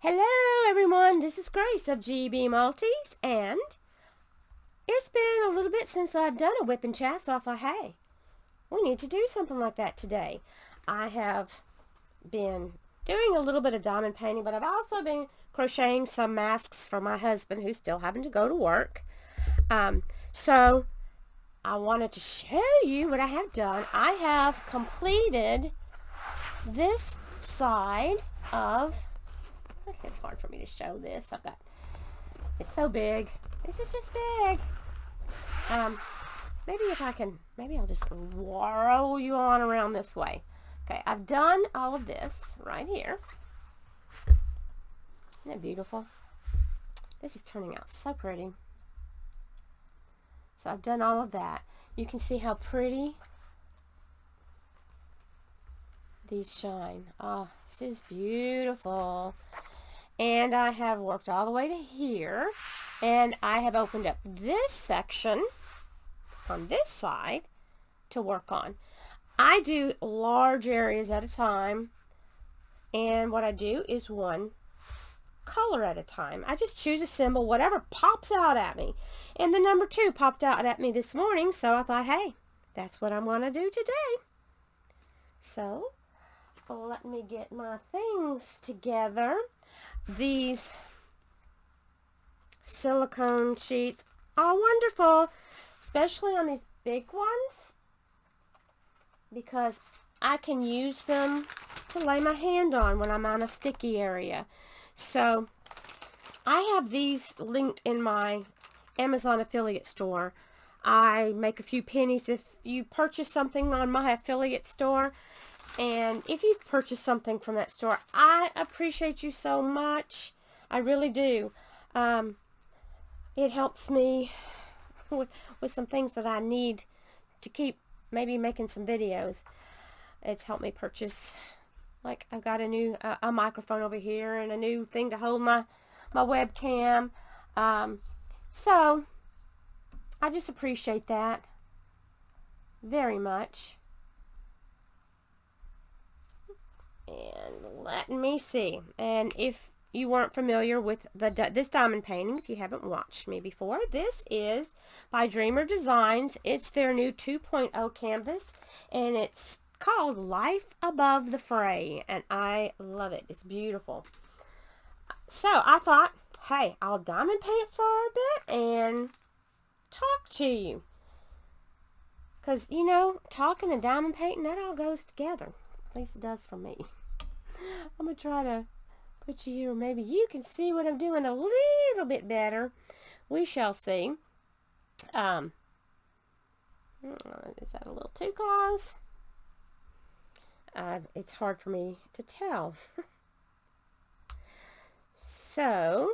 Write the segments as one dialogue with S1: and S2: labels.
S1: Hello everyone, this is Grace of gbmaltese, and it's been a little bit since I've done a whip and chat, so I thought, hey, we need to do something like that today. I have been doing a little bit of diamond painting, but I've also been crocheting some masks for my husband who's still having to go to work. So I wanted to show you what I have done. I have completed this side of... It's hard for me to show this. It's so big. This is just big. Maybe I'll just roll you on around this way. Okay, I've done all of this right here. Isn't that beautiful? This is turning out so pretty. So I've done all of that. You can see how pretty these shine. Oh, this is beautiful. And I have worked all the way to here, and I have opened up this section on this side to work on. I do large areas at a time, and what I do is one color at a time. I just choose a symbol, whatever pops out at me. And the number 2 popped out at me this morning, so I thought, hey, that's what I'm going to do today. So let me get my things together. These silicone sheets are wonderful, especially on these big ones, because I can use them to lay my hand on when I'm on a sticky area. So I have these linked in my Amazon affiliate store. I make a few pennies if you purchase something on my affiliate store. And if you've purchased something from that store, I appreciate you so much. I really do. It helps me with some things that I need to keep maybe making some videos. It's helped me purchase, like I've got a new a microphone over here and a new thing to hold my webcam. So I just appreciate that very much. And let me see. And if you weren't familiar with this diamond painting, if you haven't watched me before, this is by Dreamer Designs. It's their new 2.0 canvas, and it's called Life Above the Fray, and I love it. It's beautiful. So I thought, hey, I'll diamond paint for a bit and talk to you, because you know, talking and diamond painting, that all goes together. At least it does for me. I'm going to try to put you here. Maybe you can see what I'm doing a little bit better. We shall see. Is that a little too close? It's hard for me to tell. So,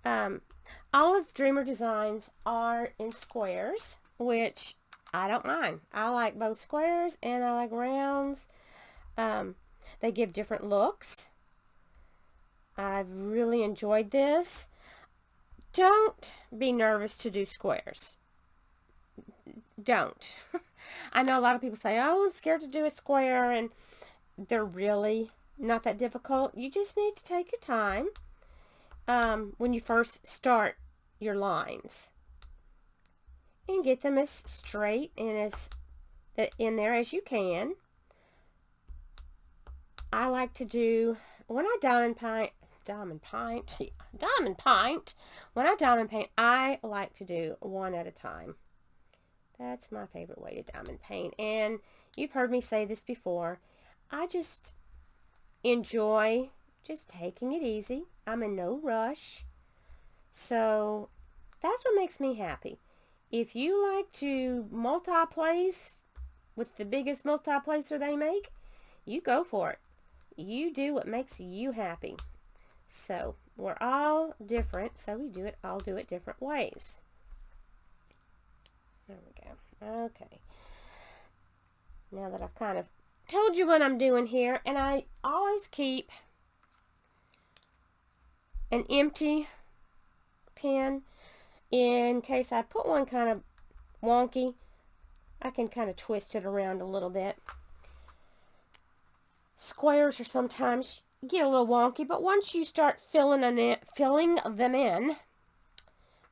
S1: all of Dreamer Designs are in squares, which I don't mind. I like both squares and I like rounds. They give different looks. I've really enjoyed this. Don't be nervous to do squares. Don't. I know a lot of people say, oh, I'm scared to do a square, and they're really not that difficult. You just need to take your time when you first start your lines and get them as straight and as in there as you can. I like to do, when I diamond paint, when I diamond paint, I like to do one at a time. That's my favorite way to diamond paint. And you've heard me say this before. I just enjoy just taking it easy. I'm in no rush. So that's what makes me happy. If you like to multi-place with the biggest multi-placer they make, you go for it. You do what makes you happy. So we're all different, so we all do it different ways. There we go. Okay. Now that I've kind of told you what I'm doing here, and I always keep an empty pen in case I put one kind of wonky. I can kind of twist it around a little bit. Squares are sometimes get a little wonky, but once you start filling them in,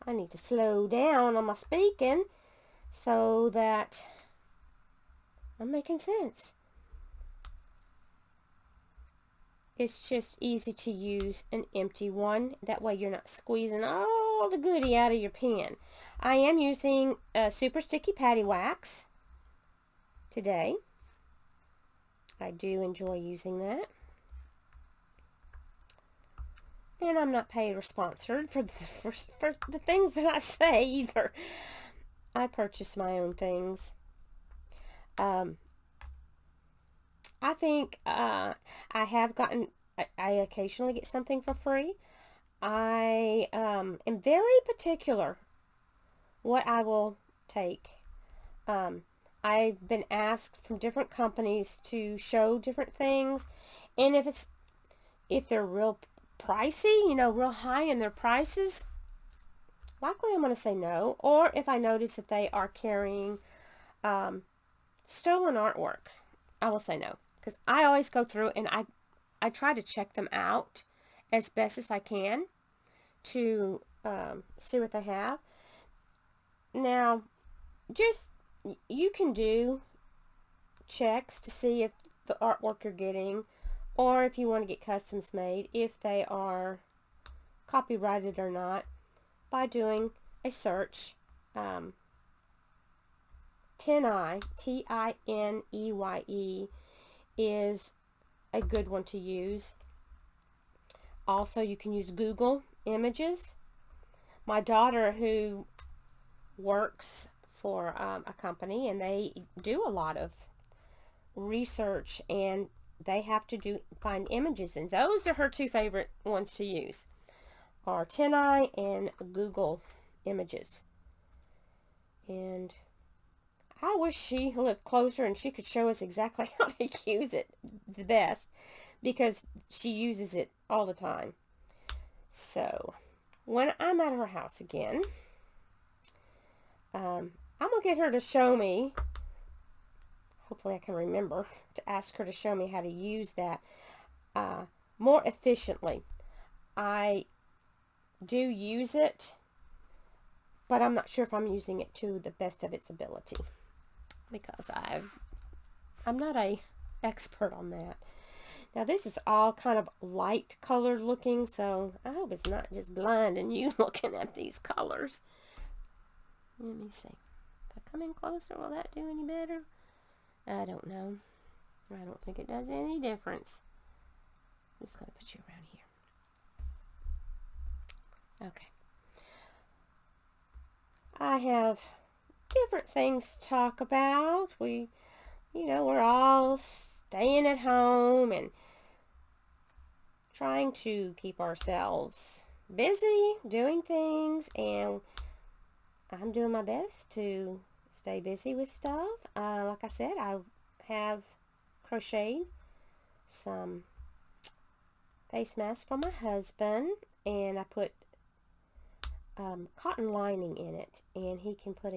S1: I need to slow down on my speaking so that I'm making sense. It's just easy to use an empty one. That way you're not squeezing all the goodie out of your pen. I am using super sticky patty wax today. I do enjoy using that. And I'm not paid or sponsored for the things that I say either. I purchase my own things. I think I have gotten, I occasionally get something for free. I am very particular what I will take. I've been asked from different companies to show different things, and if they're real pricey, you know, real high in their prices, likely I'm going to say no. Or if I notice that they are carrying stolen artwork, I will say no. Because I always go through and I try to check them out as best as I can to see what they have. Now, just, you can do checks to see if the artwork you're getting, or if you want to get customs made, if they are copyrighted or not, by doing a search. Tineye, Tineye, is a good one to use. Also, you can use Google Images. My daughter, who works for a company, and they do a lot of research, and they have to find images, and those are her two favorite ones to use, are Tineye and Google Images. And I wish she looked closer and she could show us exactly how to use it the best, because she uses it all the time. So when I'm at her house again, I'm going to get her to show me, hopefully I can remember to ask her to show me how to use that more efficiently. I do use it, but I'm not sure if I'm using it to the best of its ability, because I'm not a expert on that. Now this is all kind of light colored looking, so I hope it's not just blinding you looking at these colors. Let me see. If I come in closer, will that do any better? I don't know. I don't think it does any difference. I'm just going to put you around here. Okay. I have different things to talk about. We're all staying at home and trying to keep ourselves busy doing things, and I'm doing my best to stay busy with stuff. Like I said, I have crocheted some face masks for my husband, and I put cotton lining in it, and he can put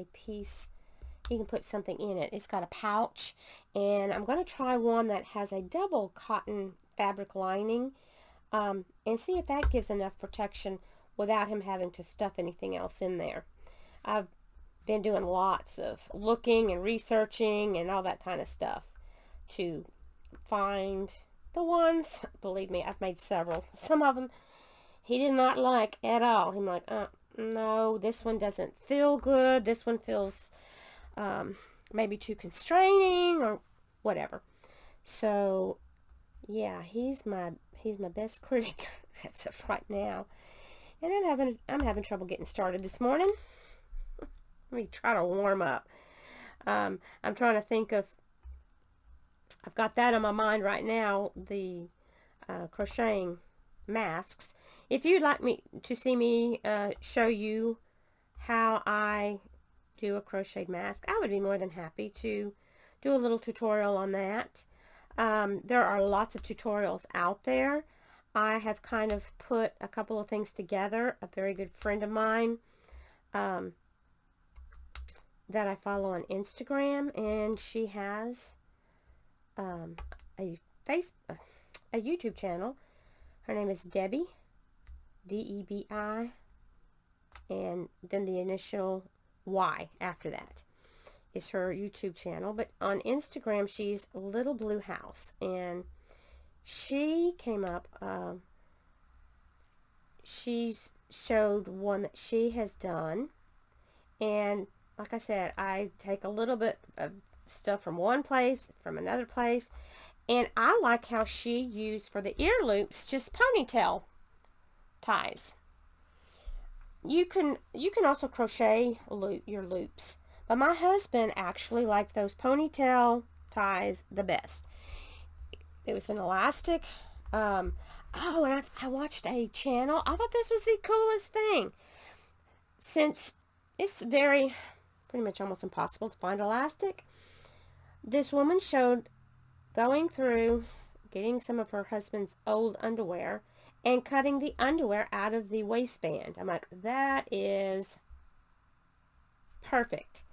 S1: something in it. It's got a pouch, and I'm going to try one that has a double cotton fabric lining, and see if that gives enough protection without him having to stuff anything else in there. I've been doing lots of looking and researching and all that kind of stuff to find the ones. Believe me, I've made several. Some of them he did not like at all. He's like, no, this one doesn't feel good. This one feels maybe too constraining or whatever. So yeah, he's my best critic as of right now. And I'm having trouble getting started this morning. Let me try to warm up. I'm trying to think of, I've got that on my mind right now, the crocheting masks. If you'd like me to see me show you how I do a crocheted mask, I would be more than happy to do a little tutorial on that. There are lots of tutorials out there. I have kind of put a couple of things together. A very good friend of mine that I follow on Instagram, and she has a a YouTube channel. Her name is Debbie, D-E-B-I, and then the initial Y after that is her YouTube channel. But on Instagram, she's Little Blue House, and she came up, she's showed one that she has done, and like I said, I take a little bit of stuff from one place, from another place, and I like how she used for the ear loops just ponytail ties. You can also crochet your loops, but my husband actually liked those ponytail ties the best. It was an elastic. Oh, and I watched a channel. I thought this was the coolest thing, since it's pretty much almost impossible to find elastic. This woman showed going through, getting some of her husband's old underwear and cutting the underwear out of the waistband. I'm like, that is perfect.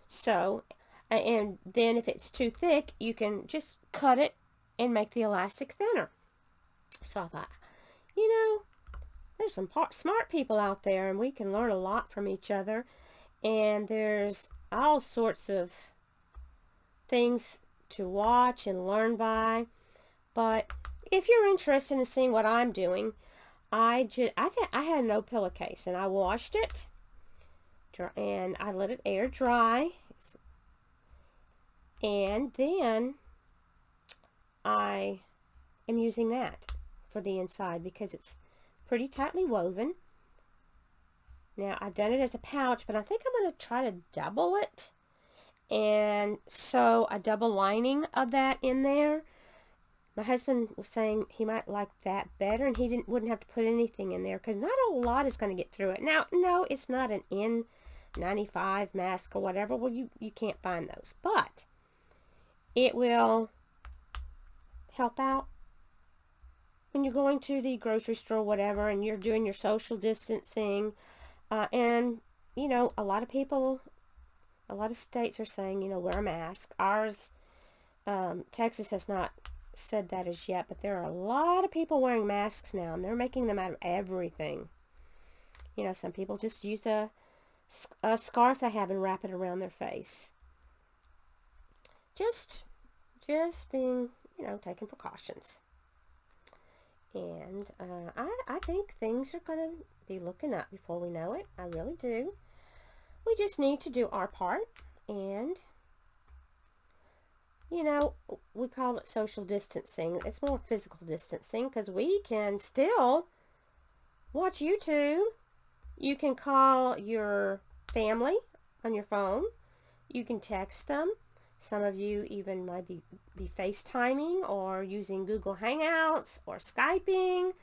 S1: So, and then if it's too thick, you can just cut it and make the elastic thinner. So I thought, you know, there's some smart people out there, and we can learn a lot from each other. And there's all sorts of things to watch and learn by. But if you're interested in seeing what I'm doing, I had no pillowcase, and I washed it, and I let it air dry, and then I am using that for the inside because it's pretty tightly woven. Now, I've done it as a pouch, but I think I'm going to try to double it and sew a double lining of that in there. My husband was saying he might like that better, and he wouldn't have to put anything in there because not a lot is going to get through it. Now, no, it's not an N95 mask or whatever. Well, you can't find those, but it will help out when you're going to the grocery store or whatever, and you're doing your social distancing. And, you know, a lot of people, a lot of states are saying, you know, wear a mask. Ours, Texas has not said that as yet, but there are a lot of people wearing masks now, and they're making them out of everything. You know, some people just use a scarf they have and wrap it around their face. Just being, you know, taking precautions. And I think things are going to be looking up before we know it. I really do. We just need to do our part, and you know, we call it social distancing. It's more physical distancing because we can still watch YouTube. You can call your family on your phone. You can text them. Some of you even might be FaceTiming or using Google Hangouts or Skyping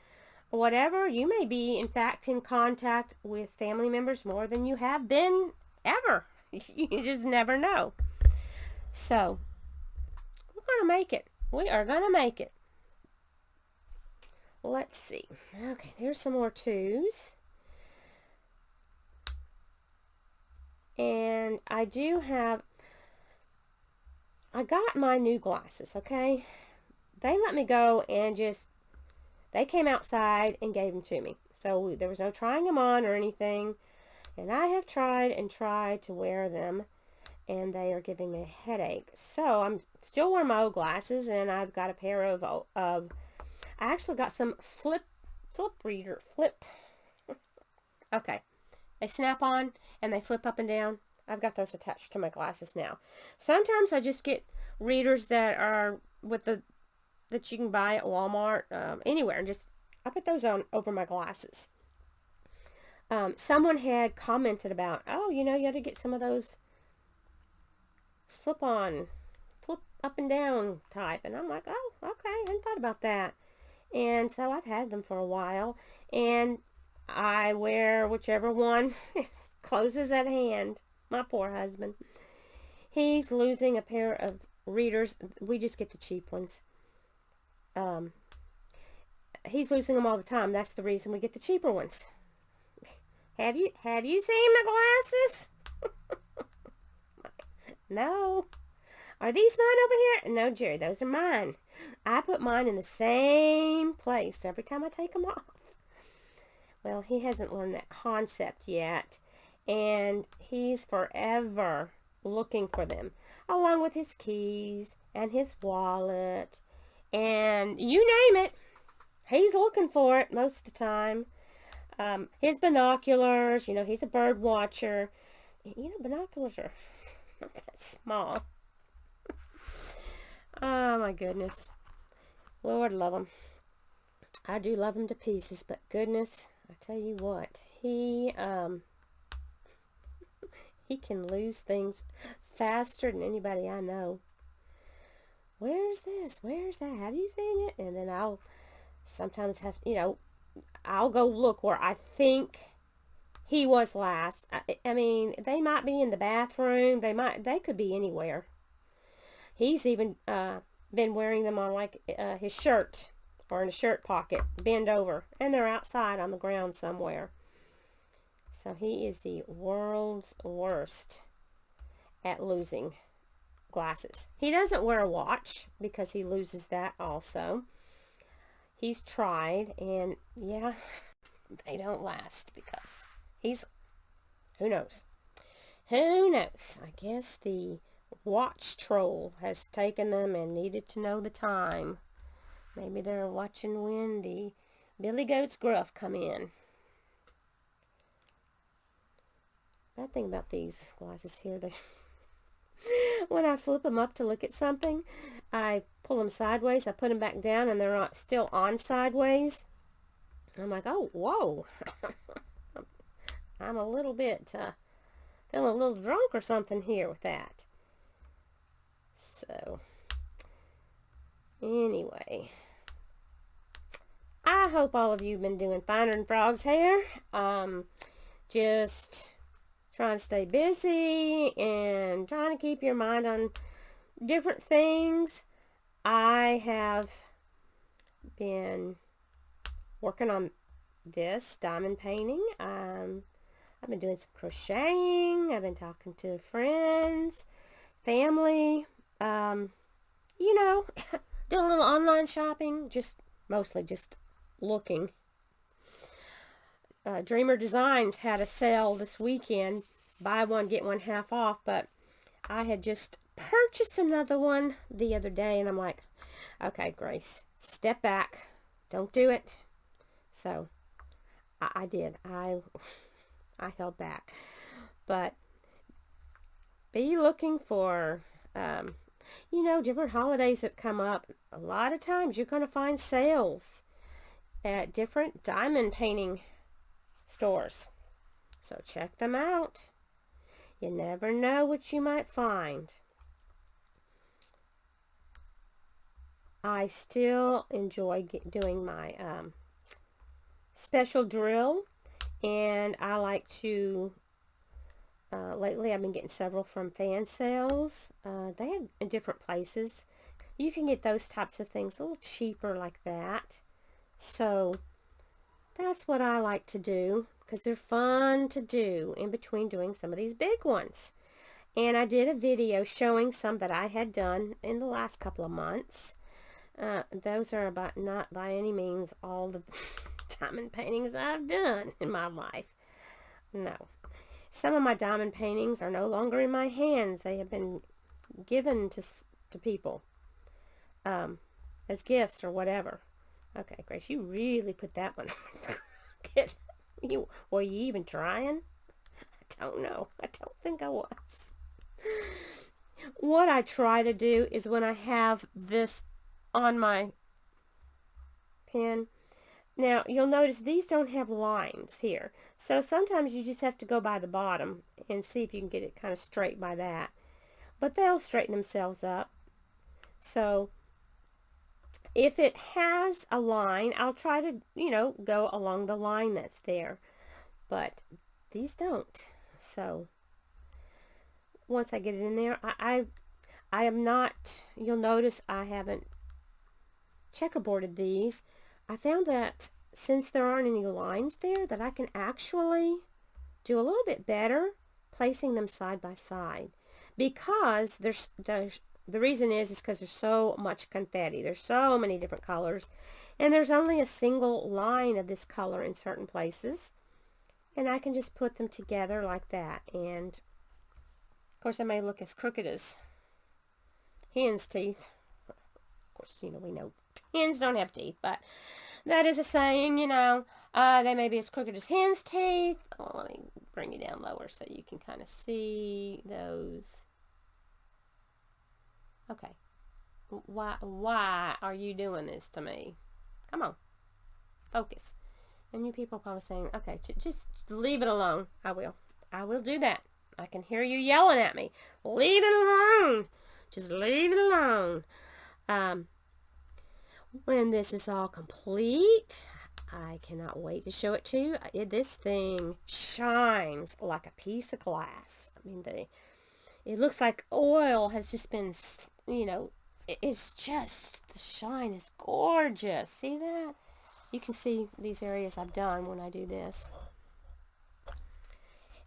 S1: or whatever. You may be, in fact, in contact with family members more than you have been ever. You just never know. So, we're going to make it. We are going to make it. Let's see. Okay, there's some more twos. And I got my new glasses, okay? They let me go and they came outside and gave them to me. So there was no trying them on or anything. And I have tried and tried to wear them, and they are giving me a headache. So I'm still wearing my old glasses, and I've got a pair of I actually got some flip. Okay. They snap on and they flip up and down. I've got those attached to my glasses now. Sometimes I just get readers that are that you can buy at Walmart, anywhere, and I put those on over my glasses. Someone had commented about, oh, you know, you ought to get some of those flip up and down type, and I'm like, oh, okay, I hadn't thought about that. And so I've had them for a while, and I wear whichever one closes at hand. My poor husband. He's losing a pair of readers. We just get the cheap ones. He's losing them all the time. That's the reason we get the cheaper ones. Have you seen my glasses? No. Are these mine over here? No, Jerry, those are mine. I put mine in the same place every time I take them off. Well, he hasn't learned that concept yet, and he's forever looking for them, along with his keys and his wallet, and you name it, he's looking for it most of the time. His binoculars, you know, he's a bird watcher. You know, binoculars are not that small. Oh, my goodness. Lord love him. I do love him to pieces, but goodness, I tell you what, he can lose things faster than anybody I know. Where's this? Where's that? Have you seen it? And then I'll sometimes have, you know, I'll go look where I think he was last. I mean, they might be in the bathroom. They could be anywhere. He's even been wearing them on like his shirt or in a shirt pocket, bend over, and they're outside on the ground somewhere. So he is the world's worst at losing glasses. He doesn't wear a watch because he loses that also. He's tried, and yeah, they don't last because he's, who knows? Who knows? I guess the watch troll has taken them and needed to know the time. Maybe they're watching when the Billy Goat's gruff come in. Bad thing about these glasses here, they when I flip them up to look at something, I pull them sideways, I put them back down, and they're still on sideways. I'm like, oh, whoa. I'm a little bit, feeling a little drunk or something here with that. So, anyway, I hope all of you have been doing finer than frog's hair. Just trying to stay busy and trying to keep your mind on different things. I have been working on this diamond painting. I've been doing some crocheting. I've been talking to friends, family, you know, doing a little online shopping, mostly just looking. Dreamer Designs had a sale this weekend, buy one get one half off, but I had just purchased another one the other day, and I'm like, okay, Grace, step back, don't do it. So I did. I held back, but be looking for you know, different holidays that come up. A lot of times you're going to find sales at different diamond painting stores, so check them out. You never know what you might find. I still enjoy doing my special drill, and I like to lately I've been getting several from fan sales. They have in different places. You can get those types of things a little cheaper like that. So that's what I like to do, because they're fun to do in between doing some of these big ones. And I did a video showing some that I had done in the last couple of months. Those are not by any means all the diamond paintings I've done in my life. No. Some of my diamond paintings are no longer in my hands. They have been given to people as gifts or whatever. Okay, Grace, you really put that one on. Were you even trying? I don't know. I don't think I was. What I try to do is when I have this on my pen, now you'll notice these don't have lines here, so sometimes you just have to go by the bottom and see if you can get it kind of straight by that, but they'll straighten themselves up. So if it has a line, I'll try to, you know, go along the line that's there, but these don't. So once I get it in there, I am not, you'll notice I haven't checkerboarded these. I found that since there aren't any lines there, that I can actually do a little bit better placing them side by side, because The reason is because there's so much confetti. There's so many different colors. And there's only a single line of this color in certain places. And I can just put them together like that. And, of course, I may look as crooked as hen's teeth. Of course, you know, we know hens don't have teeth, but that is a saying, you know. They may be as crooked as hen's teeth. Oh, let me bring you down lower so you can kind of see those. Okay. Why are you doing this to me? Come on. Focus. And you people are probably saying, okay, just leave it alone. I will. I will do that. I can hear you yelling at me. Leave it alone. Just leave it alone. When this is all complete, I cannot wait to show it to you. This thing shines like a piece of glass. I mean, it looks like oil has just been, you know, it's just, the shine is gorgeous. See that? You can see these areas I've done when I do this.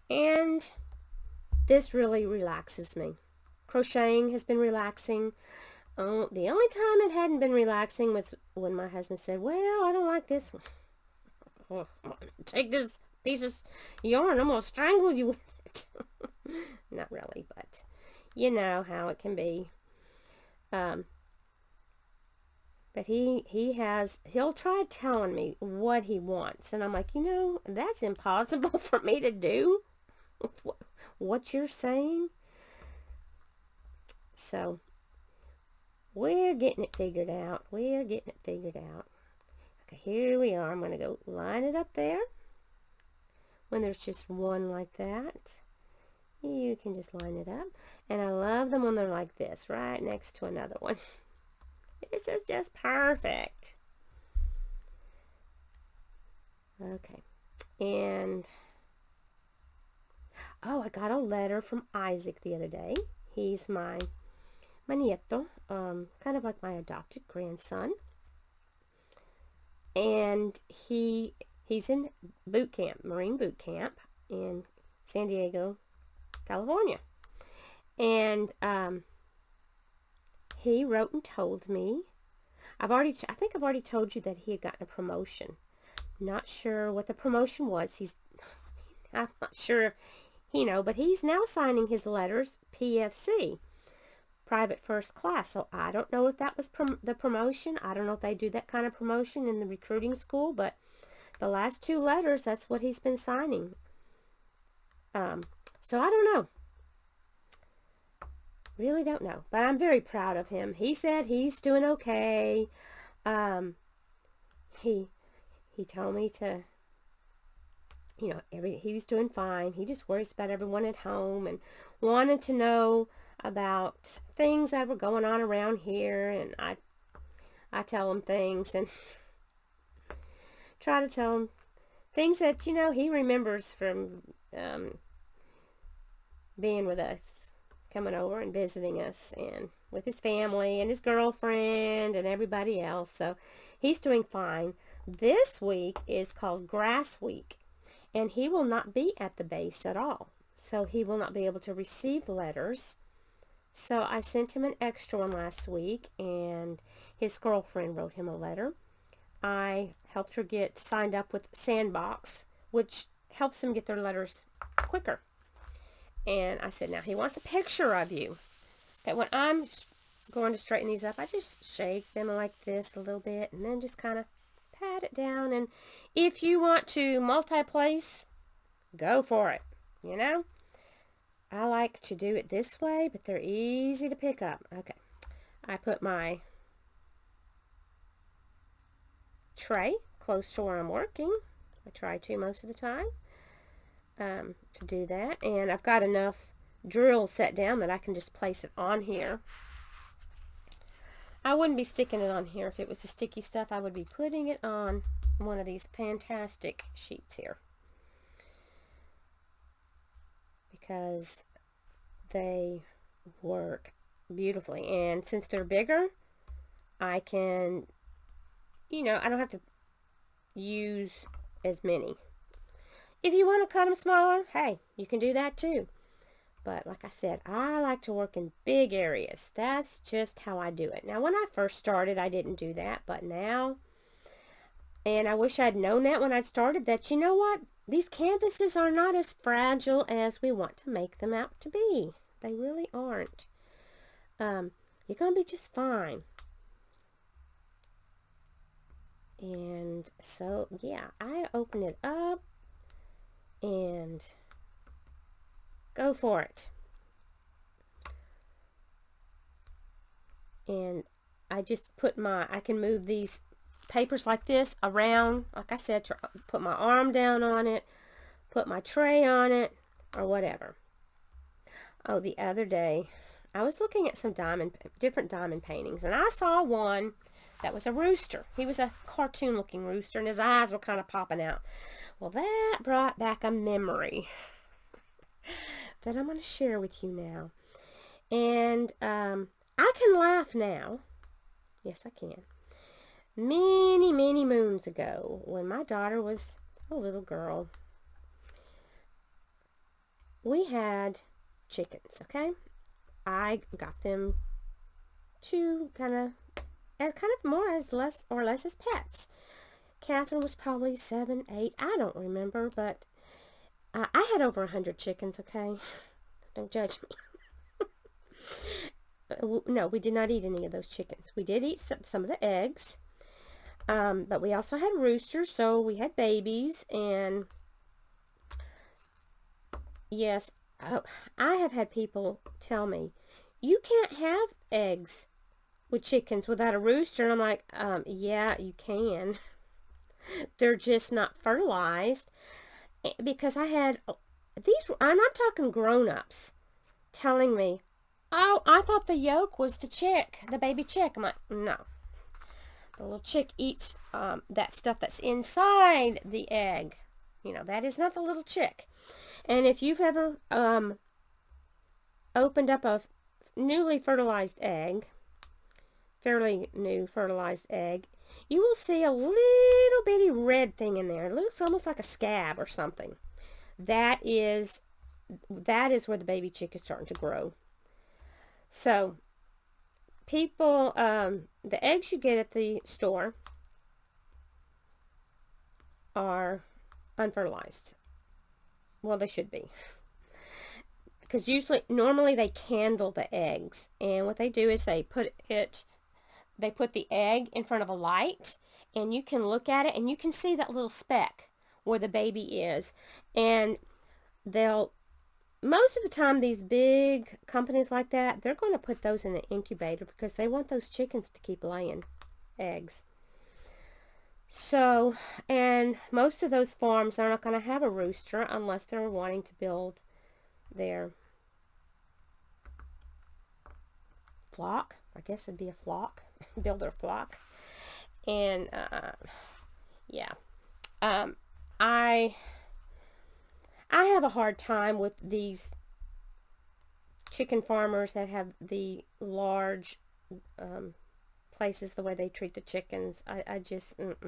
S1: And this really relaxes me. Crocheting has been relaxing. The only time it hadn't been relaxing was when my husband said, well, I don't like this one. Oh, take this piece of yarn, I'm going to strangle you with it. Not really, but you know how it can be. But he'll try telling me what he wants. And I'm like, you know, that's impossible for me to do. What you're saying. So, we're getting it figured out. We're getting it figured out. Okay, here we are. I'm going to go line it up there. When there's just one like that, you can just line it up. And I love them when they're like this, right next to another one. This is just perfect. Okay. And, oh, I got a letter from Isaac the other day. He's my nieto, kind of like my adopted grandson. And he's in boot camp, Marine boot camp in San Diego, California. And he wrote and told me, I think I've already told you that he had gotten a promotion. Not sure what the promotion was. I'm not sure if, you know, but he's now signing his letters PFC, private first class. So I don't know if that was the promotion. I don't know if they do that kind of promotion in the recruiting school, but the last 2 letters, that's what he's been signing. So I don't know. Really don't know, but I'm very proud of him. He said he's doing okay. He told me to, you know, he was doing fine. He just worries about everyone at home and wanted to know about things that were going on around here. And I tell him things and try to tell him things that, you know, he remembers from being with us, coming over and visiting us, and with his family and his girlfriend and everybody else. So he's doing fine. This week is called Grass Week, and he will not be at the base at all. So he will not be able to receive letters. So I sent him an extra one last week, and his girlfriend wrote him a letter. I helped her get signed up with Sandbox, which helps them get their letters quicker. And I said, now he wants a picture of you. That when I'm going to straighten these up, I just shake them like this a little bit and then just kind of pat it down. And if you want to multi-place, go for it, you know. I like to do it this way, but they're easy to pick up. Okay. I put my tray close to where I'm working. I try to most of the time. To do that, and I've got enough drill set down that I can just place it on here. I wouldn't be sticking it on here if it was the sticky stuff. I would be putting it on one of these fantastic sheets here because they work beautifully, and since they're bigger, I can, you know, I don't have to use as many. If you want to cut them smaller, hey, you can do that too. But like I said, I like to work in big areas. That's just how I do it. Now, when I first started, I didn't do that. But now, and I wish I'd known that when I started, that you know what? These canvases are not as fragile as we want to make them out to be. They really aren't. You're going to be just fine. And so, yeah, I open it up and go for it. And I just put I can move these papers like this around, like I said, to put my arm down on it, put my tray on it, or whatever. Oh, the other day, I was looking at some different diamond paintings, and I saw one that was a rooster. He was a cartoon-looking rooster, and his eyes were kind of popping out. Well, that brought back a memory that I'm going to share with you now. And I can laugh now. Yes, I can. Many, many moons ago, when my daughter was a little girl, we had chickens, okay? I got them to kind of more as less as pets. Catherine was probably 7, 8, I don't remember, but I had over 100 chickens, okay? Don't judge me. No, we did not eat any of those chickens. We did eat some of the eggs, but we also had roosters, so we had babies, and yes, I have had people tell me, you can't have eggs with chickens without a rooster, and I'm like, yeah, you can. They're just not fertilized, because I had these, and I'm talking grown-ups, telling me, oh, I thought the yolk was the chick, the baby chick. I'm like, no. The little chick eats that stuff that's inside the egg. You know, that is not the little chick. And if you've ever opened up a newly fertilized egg, fairly new fertilized egg, you will see a little bitty red thing in there. It looks almost like a scab or something. That is where the baby chick is starting to grow. So, people, the eggs you get at the store are unfertilized. Well, they should be. Because normally they candle the eggs. And what they do is they put the egg in front of a light, and you can look at it, and you can see that little speck where the baby is. And most of the time, these big companies like that, they're going to put those in an incubator because they want those chickens to keep laying eggs. So, and most of those farms are not going to have a rooster unless they're wanting to build their flock. I guess it'd be a flock. Build their flock. And, yeah. I have a hard time with these chicken farmers that have the large places, the way they treat the chickens. I just, it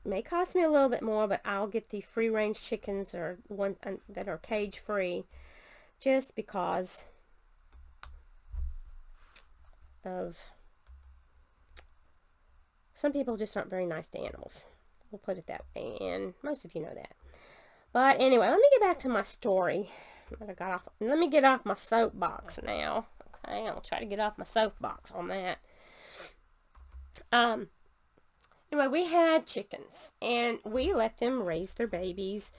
S1: may cost me a little bit more, but I'll get the free range chickens, or ones that are cage free, just because of some people just aren't very nice to animals. We'll put it that way, and most of you know that. But anyway, let me get back to my story. Let me get off my soapbox now. Okay, I'll try to get off my soapbox on that. Anyway, we had chickens, and we let them raise their babies.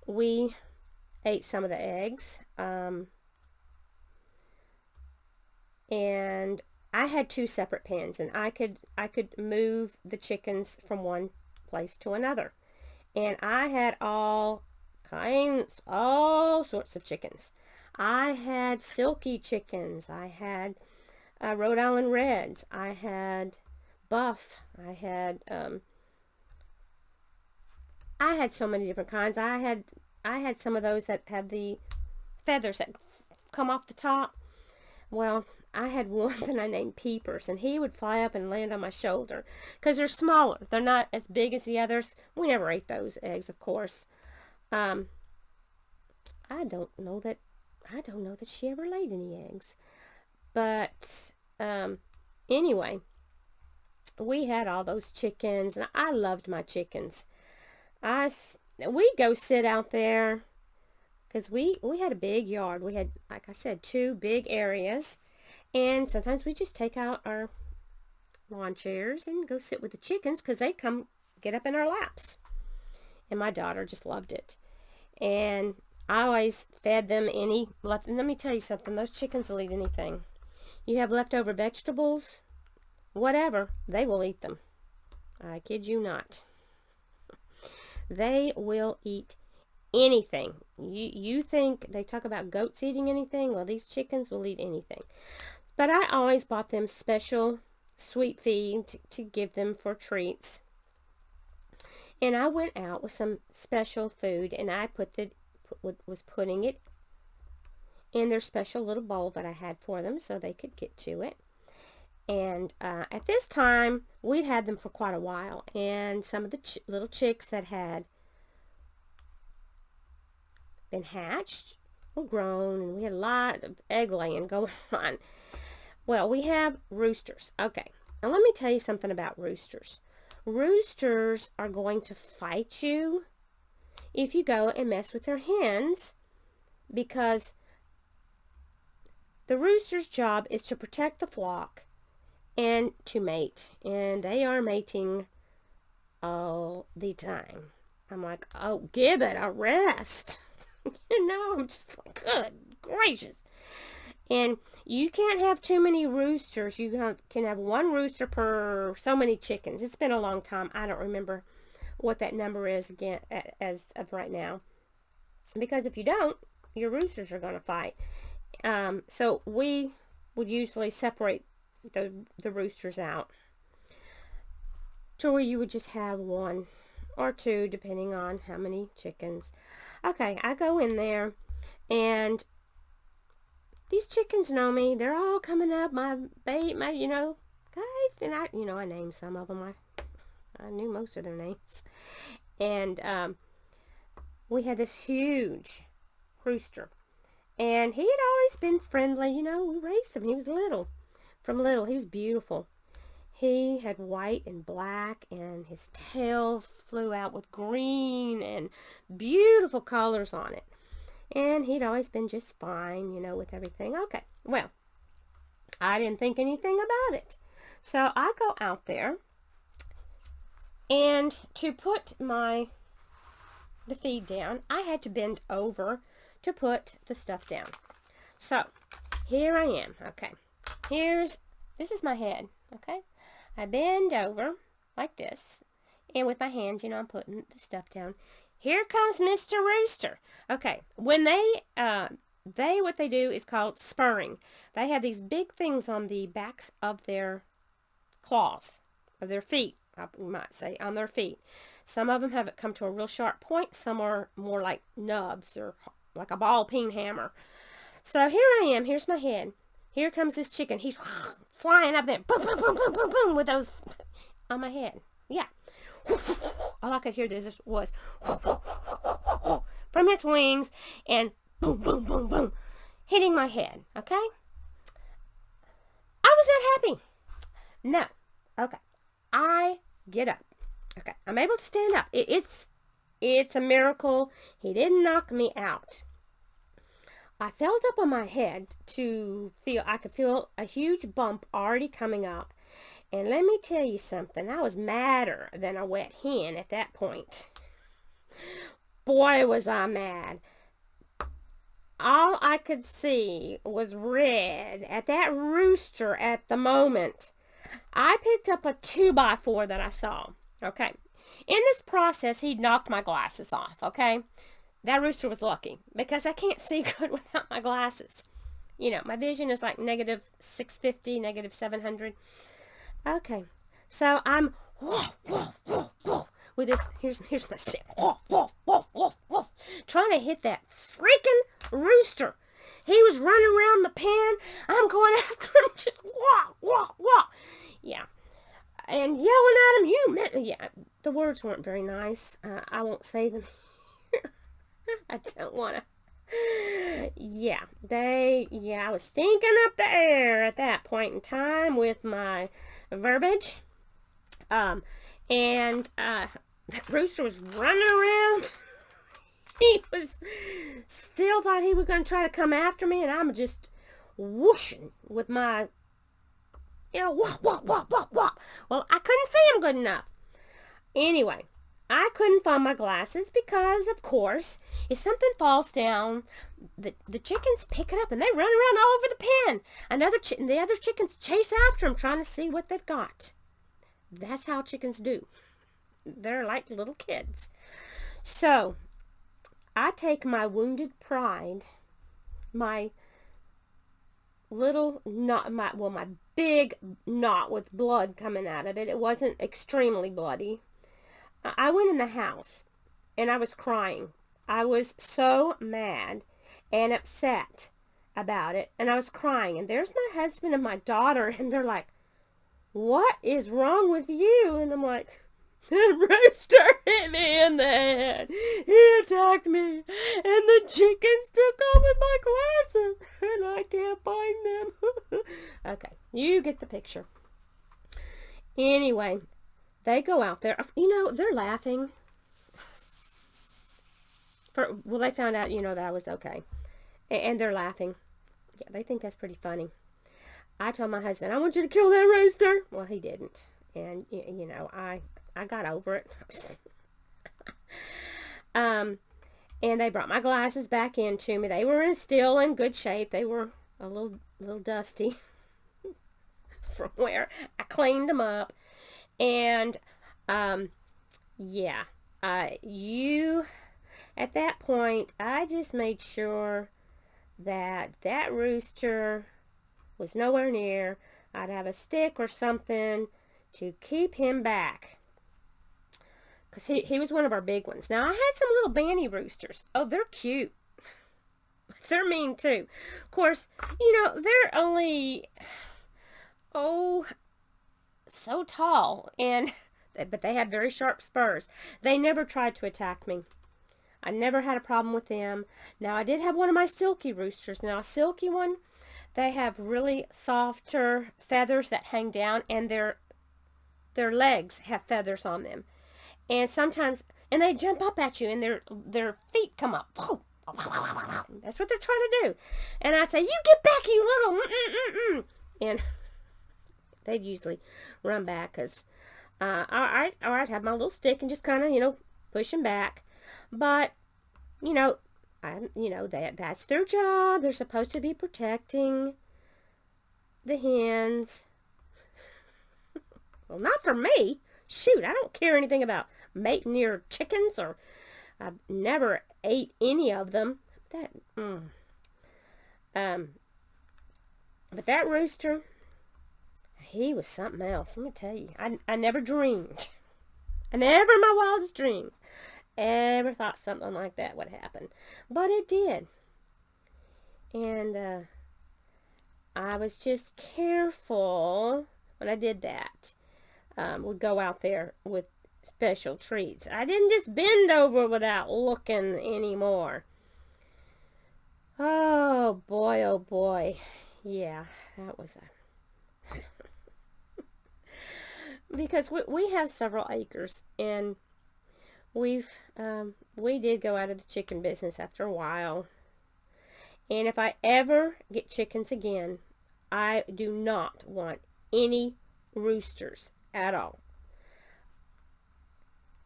S1: We ate some of the eggs, and I had 2 separate pens, and I could move the chickens from one place to another. And I had all sorts of chickens. I had silky chickens. I had Rhode Island Reds. I had buff. I had so many different kinds. I had some of those that have the feathers that come off the top. Well, I had one that I named Peepers, and he would fly up and land on my shoulder because they're smaller. They're not as big as the others. We never ate those eggs, of course. I don't know that she ever laid any eggs. But anyway, we had all those chickens, and I loved my chickens. We go sit out there because we had a big yard. We had, like I said, 2 big areas, and sometimes we just take out our lawn chairs and go sit with the chickens because they come get up in our laps. And my daughter just loved it. And I always fed them let me tell you something, those chickens will eat anything. You have leftover vegetables, whatever, they will eat them. I kid you not. They will eat anything. You think they talk about goats eating anything? Well, these chickens will eat anything. But I always bought them special sweet feed to give them for treats. And I went out with some special food, and I was putting it in their special little bowl that I had for them so they could get to it. And at this time, we'd had them for quite a while, and some of the little chicks that had been hatched were grown, and we had a lot of egg laying going on. Well, we have roosters. Okay, now let me tell you something about roosters. Roosters are going to fight you if you go and mess with their hens, because the rooster's job is to protect the flock and to mate, and they are mating all the time. I'm like, oh, give it a rest. I'm just like, good gracious. And you can't have too many roosters. You can have 1 rooster per so many chickens. It's been a long time. I don't remember what that number is again as of right now, because if you don't, your roosters are going to fight. So we would usually separate the roosters out to where you would just have 1 or 2 depending on how many chickens. Okay, I go in there, and these chickens know me. They're all coming up, my guys, and I named some of them. I knew most of their names. And we had this huge rooster, and he had always been friendly. We raised him. He was little. From little, he was beautiful. He had white and black, and his tail flew out with green and beautiful colors on it. And he'd always been just fine, with everything. Okay, well, I didn't think anything about it. So I go out there, and to put the feed down, I had to bend over to put the stuff down. So here I am. Okay, this is my head. Okay, I bend over like this, and with my hands, I'm putting the stuff down. Here comes Mr. Rooster. Okay, when what they do is called spurring. They have these big things on the backs of their claws, of their feet, I might say, on their feet. Some of them have it come to a real sharp point. Some are more like nubs or like a ball peen hammer. So here I am. Here's my head. Here comes this chicken. He's flying up there, boom, boom, boom, boom, boom, boom, with those on my head. Yeah. All I could hear was from his wings, and boom, boom, boom, boom, hitting my head. Okay? I was not happy. No. Okay. I get up. Okay. I'm able to stand up. It's a miracle. He didn't knock me out. I felt up on my head I could feel a huge bump already coming up. And let me tell you something, I was madder than a wet hen at that point. Boy, was I mad. All I could see was red at that rooster at the moment. I picked up a 2x4 that I saw, okay? In this process, he knocked my glasses off, okay? That rooster was lucky, because I can't see good without my glasses. My vision is like -650, -700. Okay, so I'm with this. Here's my stick. Trying to hit that freaking rooster. He was running around the pen. I'm going after him, just yeah, and yelling at him. Yeah. The words weren't very nice. I won't say them here. I don't want to Yeah, I was stinking up the air at that point in time with my verbiage. And that rooster was running around. He was still thought he was going to try to come after me, and I'm just whooshing with my, whop, whop, whop, whop, whop. Well, I couldn't see him good enough. Anyway, I couldn't find my glasses because, of course, if something falls down, the chickens pick it up and they run around all over the pen. The other chickens chase after them trying to see what they've got. That's how chickens do. They're like little kids. So, I take my wounded pride, my little knot, my big knot with blood coming out of it. It wasn't extremely bloody. I went in the house and I was crying. I was so mad and upset about it, and I was crying. And there's my husband and my daughter, and they're like, "What is wrong with you?" And I'm like, "The rooster hit me in the head. He attacked me, and the chickens took off with my glasses, and I can't find them." Okay, you get the picture. Anyway, they go out there. They're laughing. They found out, that I was okay. And they're laughing. Yeah, they think that's pretty funny. I told my husband, "I want you to kill that rooster." Well, he didn't. And, I got over it. And they brought my glasses back into me. They were still in good shape. They were a little dusty from where I cleaned them up. And, at that point, I just made sure that rooster was nowhere near. I'd have a stick or something to keep him back, because he was one of our big ones. Now, I had some little banty roosters. Oh, they're cute. They're mean, too. Of course, they're only, so tall, but they have very sharp spurs. They never tried to attack me. I never had a problem with them. Now, I did have one of my silky roosters. Now, a silky one, they have really softer feathers that hang down, and their legs have feathers on them. And sometimes, and they jump up at you, and their feet come up. That's what they're trying to do. And I'd say, "You get back, you little and they'd usually run back, because I'd have my little stick and just kind of, push them back. But, that's their job. They're supposed to be protecting the hens. Well, not for me. Shoot, I don't care anything about mating your chickens, or I've never ate any of them. But that rooster, he was something else. Let me tell you, I never dreamed. I never in my wildest dream ever thought something like that would happen. But it did. And I was just careful when I did that. Would go out there with special treats. I didn't just bend over without looking anymore. Oh boy. Yeah, that was because we have several acres, and we did go out of the chicken business after a while. And if I ever get chickens again, I do not want any roosters at all,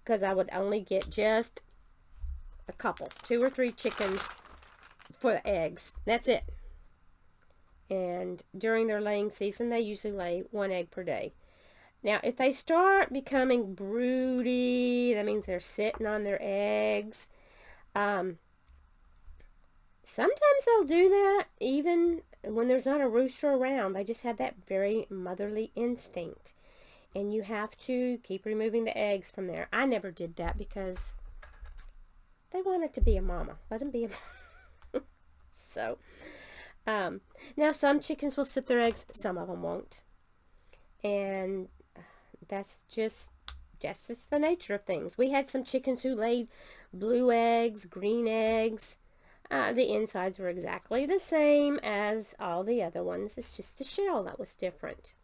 S1: because I would only get just a couple, 2 or 3 chickens for the eggs. That's it. And during their laying season, they usually lay 1 egg per day. Now, if they start becoming broody, that means they're sitting on their eggs. Sometimes they'll do that even when there's not a rooster around. They just have that very motherly instinct. And you have to keep removing the eggs from there. I never did that because they wanted to be a mama. Let them be a mama. So, now some chickens will sit their eggs, some of them won't. And that's just the nature of things. We had some chickens who laid blue eggs, green eggs. The insides were exactly the same as all the other ones. It's just the shell that was different.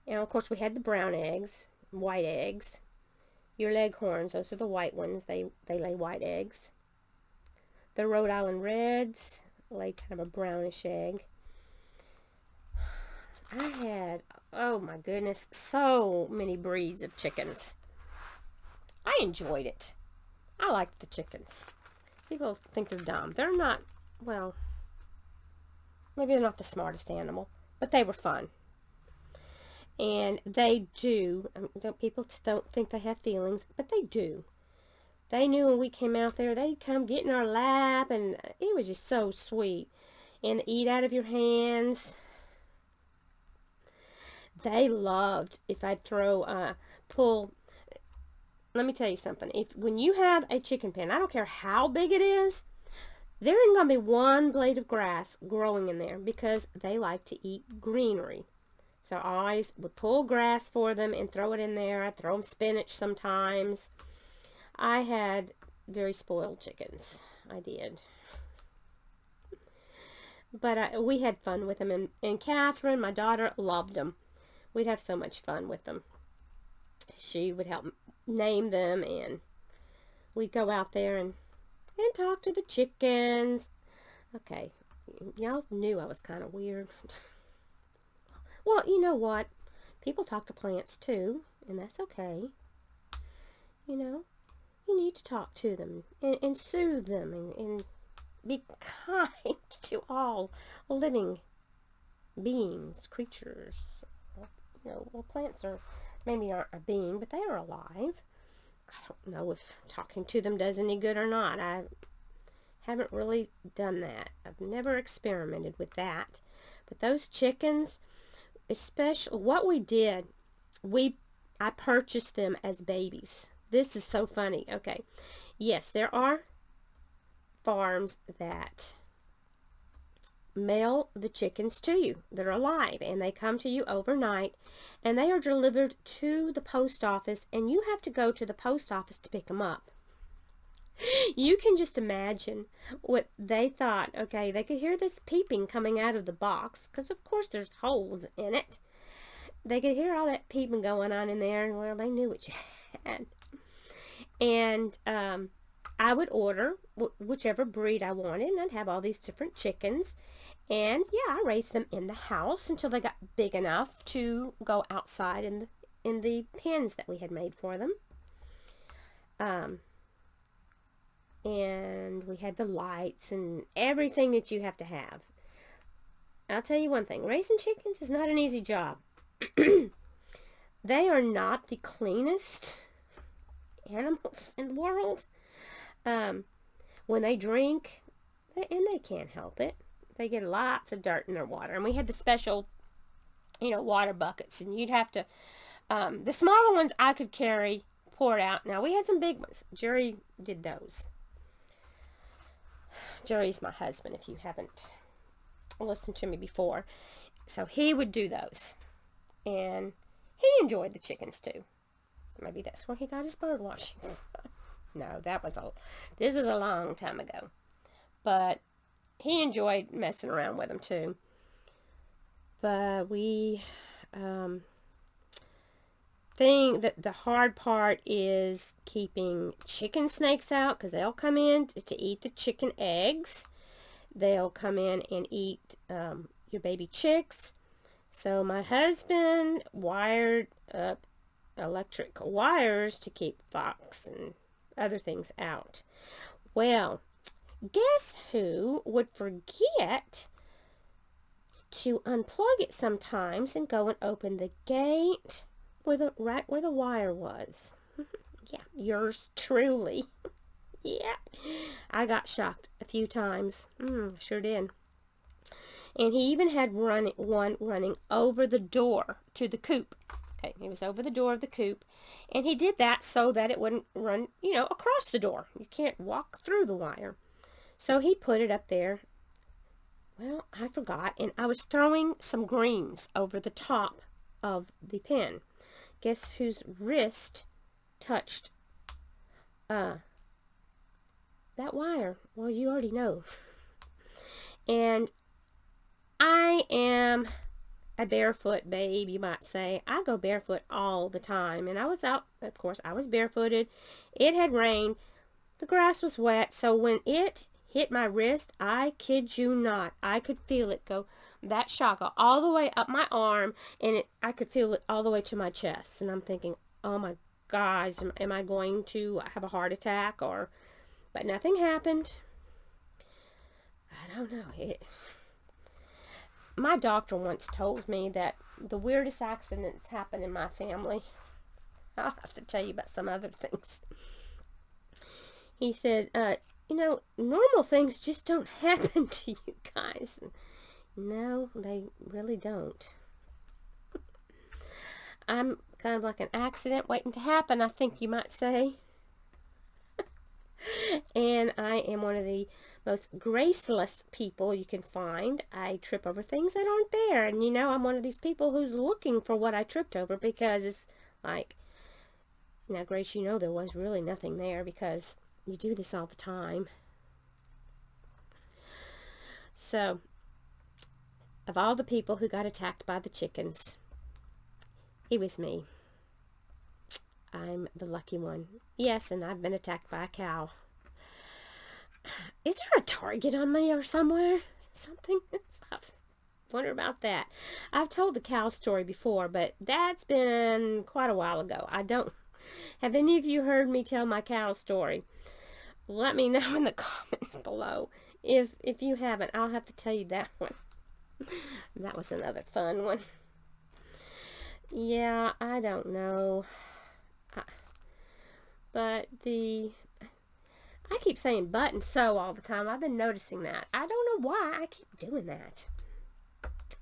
S1: And of course we had the brown eggs, white eggs. Your leghorns, those are the white ones. They lay white eggs. The Rhode Island Reds lay kind of a brownish egg. I had, oh my goodness, so many breeds of chickens. I enjoyed it. I liked the chickens. People think they're dumb. They're not, well, maybe they're not the smartest animal, but they were fun. And they do, people don't think they have feelings, but they do. They knew when we came out there, they'd come get in our lap, and it was just so sweet. And eat out of your hands. They loved if I'd pull. Let me tell you something. When you have a chicken pen, I don't care how big it is, there ain't going to be one blade of grass growing in there because they like to eat greenery. So I always would pull grass for them and throw it in there. I'd throw them spinach sometimes. I had very spoiled chickens. I did. But we had fun with them. And Catherine, my daughter, loved them. We'd have so much fun with them. She would help name them, and we'd go out there and talk to the chickens. Okay, y'all knew I was kind of weird. Well, you know what? People talk to plants too, and that's okay. You know, you need to talk to them and soothe them and be kind to all living beings, creatures. You know, well, plants are maybe aren't a being, but they are alive. I don't know if talking to them does any good or not. I haven't really done that. I've never experimented with that. But those chickens, especially what we did, I purchased them as babies. This is so funny. Okay. Yes, there are farms that mail the chickens to you. They're alive and they come to you overnight and they are delivered to the post office, and you have to go to the post office to pick them up. You can just imagine what they thought. Okay, they could hear this peeping coming out of the box because of course there's holes in it. They could hear all that peeping going on in there, and well, they knew what you had. And I would order whichever breed I wanted, and I'd have all these different chickens. And yeah, I raised them in the house until they got big enough to go outside in the pens that we had made for them. And we had the lights and everything that you have to have. I'll tell you one thing, raising chickens is not an easy job. They are not the cleanest animals in the world. When they drink, and they can't help it, they get lots of dirt in their water. And we had the special, water buckets, and you'd have to, the smaller ones I could carry, pour it out. Now, we had some big ones. Jerry did those. Jerry's my husband, if you haven't listened to me before. So he would do those. And he enjoyed the chickens too. Maybe that's where he got his bird watching. No, this was a long time ago. But he enjoyed messing around with them too. But we think that the hard part is keeping chicken snakes out, because they'll come in to eat the chicken eggs. They'll come in and eat your baby chicks. So my husband wired up electric wires to keep fox and other things out. Well, guess who would forget to unplug it sometimes and go and open the gate right where the wire was? Yeah, yours truly. Yeah, I got shocked a few times. Sure did. And he even had one running over the door to the coop. Okay, he was over the door of the coop, and he did that so that it wouldn't run, across the door. You can't walk through the wire. So he put it up there. Well, I forgot, and I was throwing some greens over the top of the pen. Guess whose wrist touched that wire, well, you already know. And I am a barefoot babe, you might say. I go barefoot all the time. And I was out, of course, I was barefooted. It had rained. The grass was wet. So when it hit my wrist, I kid you not, I could feel it go, that shock go all the way up my arm. And I could feel it all the way to my chest. And I'm thinking, oh my gosh, am I going to have a heart attack? But nothing happened. I don't know. My doctor once told me that the weirdest accidents happen in my family. I'll have to tell you about some other things. He said, normal things just don't happen to you guys. No, they really don't. I'm kind of like an accident waiting to happen, I think you might say. And I am one of the most graceless people you can find. I trip over things that aren't there. And I'm one of these people who's looking for what I tripped over, because it's like, now Grace, there was really nothing there, because you do this all the time. So, of all the people who got attacked by the chickens, it was me. I'm the lucky one. Yes, and I've been attacked by a cow. Is there a target on me or somewhere? Something? I wonder about that. I've told the cow story before, but that's been quite a while ago. Have any of you heard me tell my cow story? Let me know in the comments below. If you haven't, I'll have to tell you that one. That was another fun one. Yeah, I don't know. But I keep saying but and so all the time. I've been noticing that. I don't know why I keep doing that.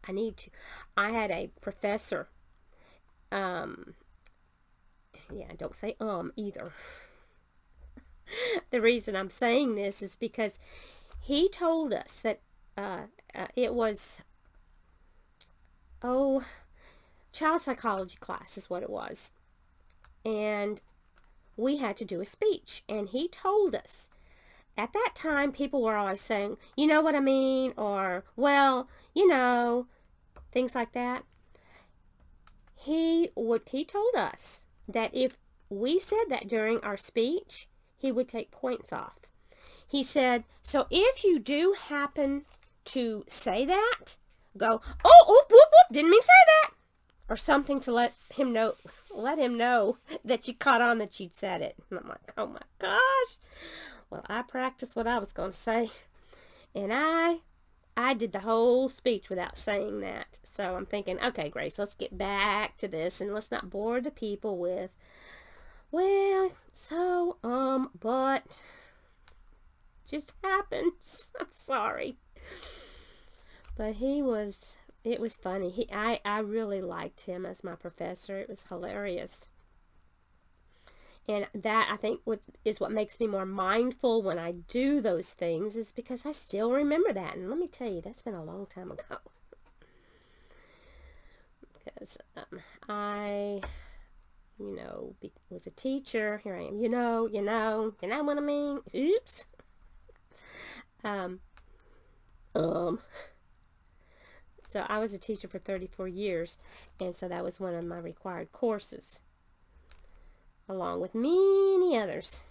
S1: I need to. I had a professor. Yeah, don't say either. The reason I'm saying this is because he told us that it was, child psychology class is what it was. And we had to do a speech. And he told us, at that time, people were always saying, you know what I mean? Or, well, things like that. He told us that if we said that during our speech, he would take points off. He said, so if you do happen to say that, go, whoop, whoop, didn't mean to say that. Or something to let him know that you caught on that you'd said it. And I'm like, oh my gosh. Well, I practiced what I was going to say. And I did the whole speech without saying that. So I'm thinking, okay, Grace, let's get back to this and let's not bore the people with, well, so, but just happens. I'm sorry. But it was funny. I really liked him as my professor. It was hilarious. And that, I think, is what makes me more mindful when I do those things, is because I still remember that. And let me tell you, that's been a long time ago. Because I, was a teacher. Here I am. You know what I mean? Oops. So I was a teacher for 34 years, and so that was one of my required courses, along with many others.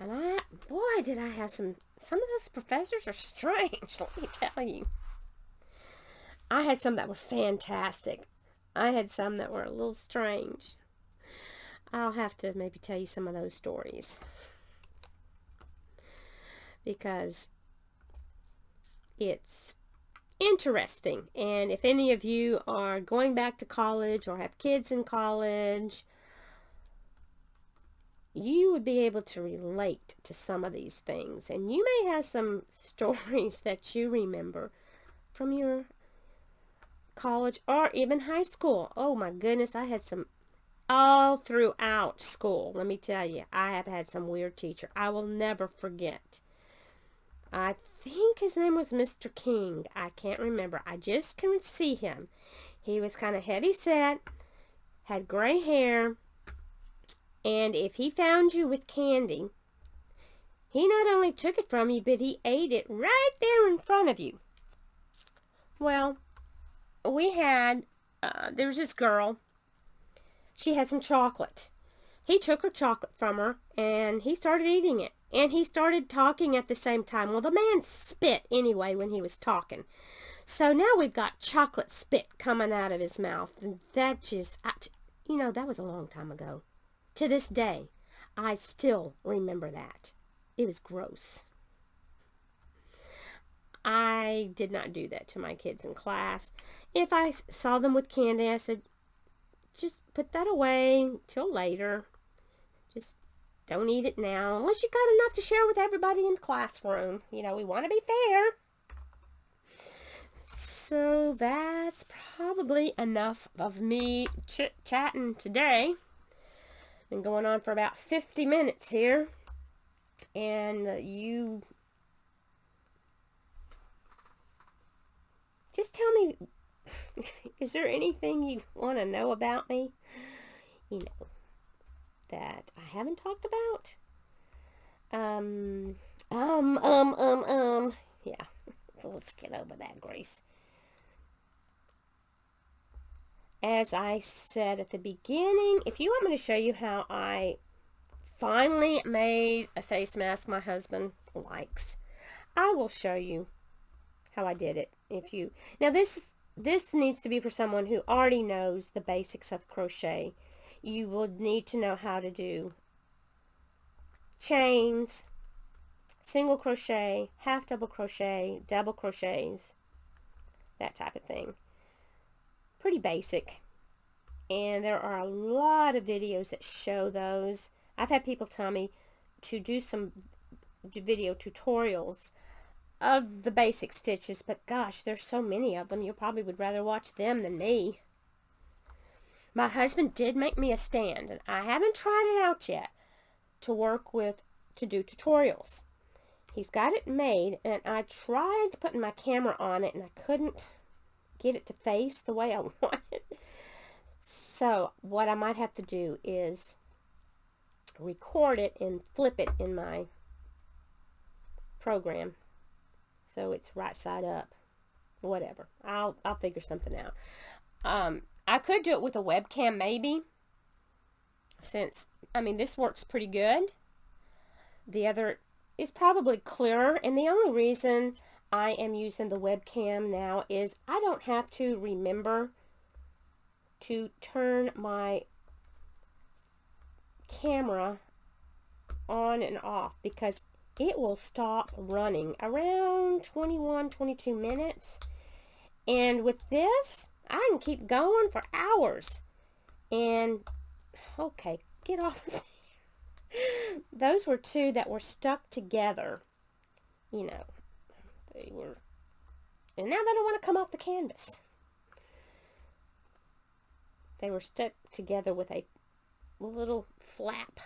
S1: And boy, did I have some of those professors are strange, let me tell you. I had some that were fantastic. I had some that were a little strange. I'll have to maybe tell you some of those stories, because it's interesting. And if any of you are going back to college or have kids in college, you would be able to relate to some of these things. And you may have some stories that you remember from your college or even high school. Oh my goodness, I had some all throughout school. Let me tell you, I have had some weird teacher. I will never forget. I think his name was Mr. King. I can't remember. I just can see him. He was kind of heavy set, had gray hair, and if he found you with candy, He not only took it from you, but he ate it right there in front of you. Well, we had, there was this girl. She had some chocolate. He took her chocolate from her, and he started eating it. And he started talking at the same time. Well, the man spit anyway when he was talking. So now we've got chocolate spit coming out of his mouth. And that just, you know, that was a long time ago. To this day, I still remember that. It was gross. I did not do that to my kids in class. If I saw them with candy, I said, just put that away till later. Just don't eat it now, unless you got enough to share with everybody in the classroom. You know, we want to be fair. So that's probably enough of me chit-chatting today. Been going on for about 50 minutes here. And you just tell me, is there anything you want to know about me? You know, that I haven't talked about? Yeah, let's get over that, Grace. As I said at the beginning, if you want me to show you how I finally made a face mask my husband likes, I will show you how I did it. Now this needs to be for someone who already knows the basics of crochet. You will need to know how to do chains, single crochet, half double crochet, double crochets, that type of thing. Pretty basic. And there are a lot of videos that show those. I've had people tell me to do some video tutorials of the basic stitches, but gosh, there's so many of them. You probably would rather watch them than me. My husband did make me a stand, and I haven't tried it out yet to work with to do tutorials. He's got it made, and I tried putting my camera on it, and I couldn't get it to face the way I wanted. So what I might have to do is record it and flip it in my program so it's right side up. Whatever, I'll figure something out. I could do it with a webcam maybe, since this works pretty good. The other is probably clearer, and the only reason I am using the webcam now is I don't have to remember to turn my camera on and off, because it will stop running around 21-22 minutes, and with this I can keep going for hours. And okay, get off of there. Those were two that were stuck together, you know, they were, and now they don't want to come off the canvas. They were stuck together with a little flap.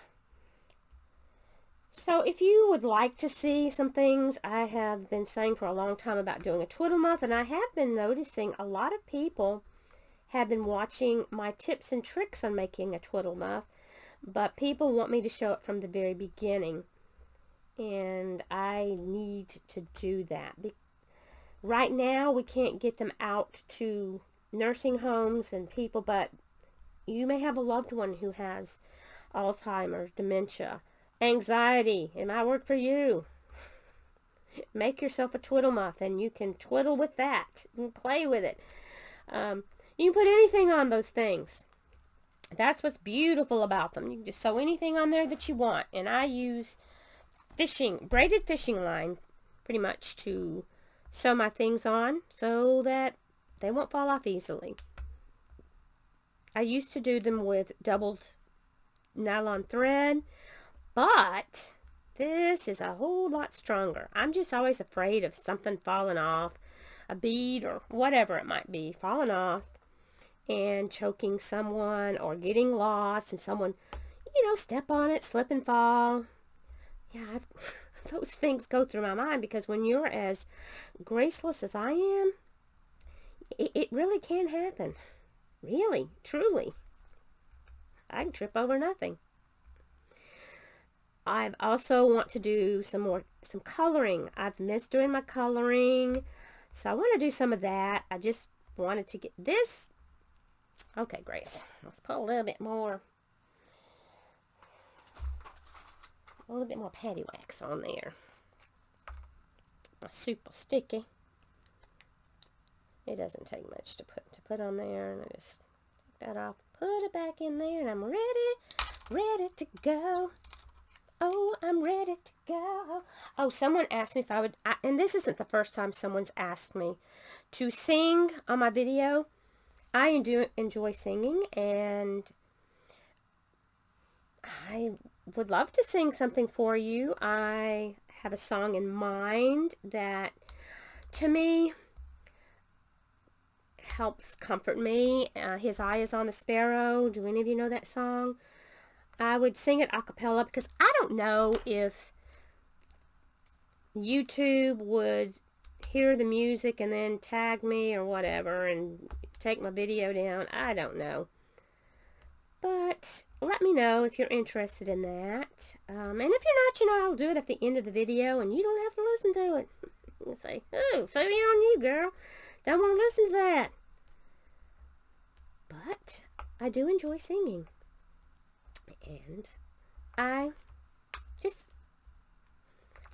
S1: So if you would like to see some things I have been saying for a long time about doing a twiddle muff, and I have been noticing a lot of people have been watching my tips and tricks on making a twiddle muff, but people want me to show it from the very beginning, and I need to do that. Right now we can't get them out to nursing homes and people, but you may have a loved one who has Alzheimer's, dementia, anxiety. It might work for you. Make yourself a twiddle muff, and you can twiddle with that and play with it. You can put anything on those things. That's what's beautiful about them. You can just sew anything on there that you want. And I use braided fishing line pretty much to sew my things on so that they won't fall off easily. I used to do them with doubled nylon thread, but this is a whole lot stronger. I'm just always afraid of something falling off, a bead or whatever it might be, falling off and choking someone, or getting lost and someone, step on it, slip and fall. Yeah, those things go through my mind, because when you're as graceless as I am, it really can happen. Really, truly. I can trip over nothing. I also want to do some coloring. I've missed doing my coloring, so I want to do some of that. I just wanted to get this. Okay, Grace, let's put a little bit more patty wax on there. My super sticky. It doesn't take much to put on there, and I just take that off, put it back in there, and I'm ready to go. Oh, I'm ready to go. Oh, someone asked me if I would, and this isn't the first time someone's asked me to sing on my video. I enjoy singing, and I would love to sing something for you. I have a song in mind that, to me, helps comfort me. His Eye is on a Sparrow. Do any of you know that song? I would sing it a cappella because I don't know if YouTube would hear the music and then tag me or whatever and take my video down. I don't know. But let me know if you're interested in that. And if you're not, I'll do it at the end of the video and you don't have to listen to it. You'll say, oh, so on you, girl. Don't want to listen to that. But I do enjoy singing. And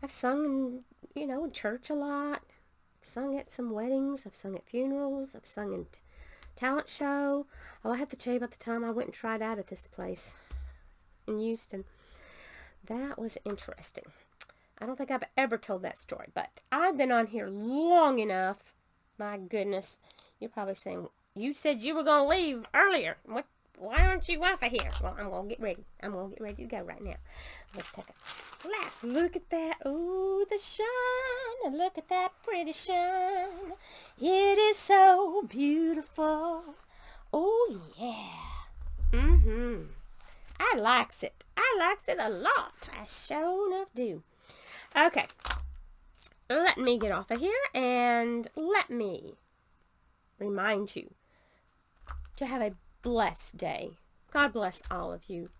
S1: I've sung in church a lot. I've sung at some weddings. I've sung at funerals. I've sung in talent show. Oh, I have to tell you about the time I went and tried out at this place in Houston. That was interesting. I don't think I've ever told that story, but I've been on here long enough. My goodness. You're probably saying, you said you were going to leave earlier. Why aren't you off of here? Well, I'm going to get ready. I'm going to get ready to go right now. Let's take a last look at that. Ooh, the shine. Look at that pretty shine. It is so beautiful. Oh, yeah. I likes it. I likes it a lot. I sure enough do. Okay. Let me get off of here and let me remind you to have a blessed day. God bless all of you.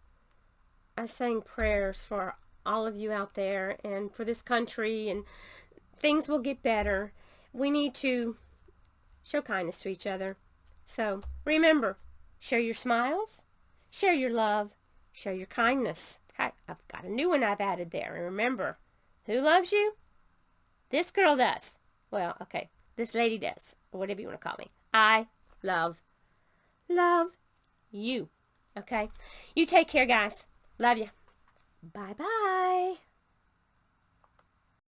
S1: I sang prayers for all of you out there and for this country, and things will get better. We need to show kindness to each other. So remember, share your smiles, share your love, share your kindness. Hey, I've got a new one I've added there. And remember, who loves you? This girl does. Well, okay, this lady does, or whatever you want to call me. I love you. Okay? You take care, guys. Love you. Bye-bye.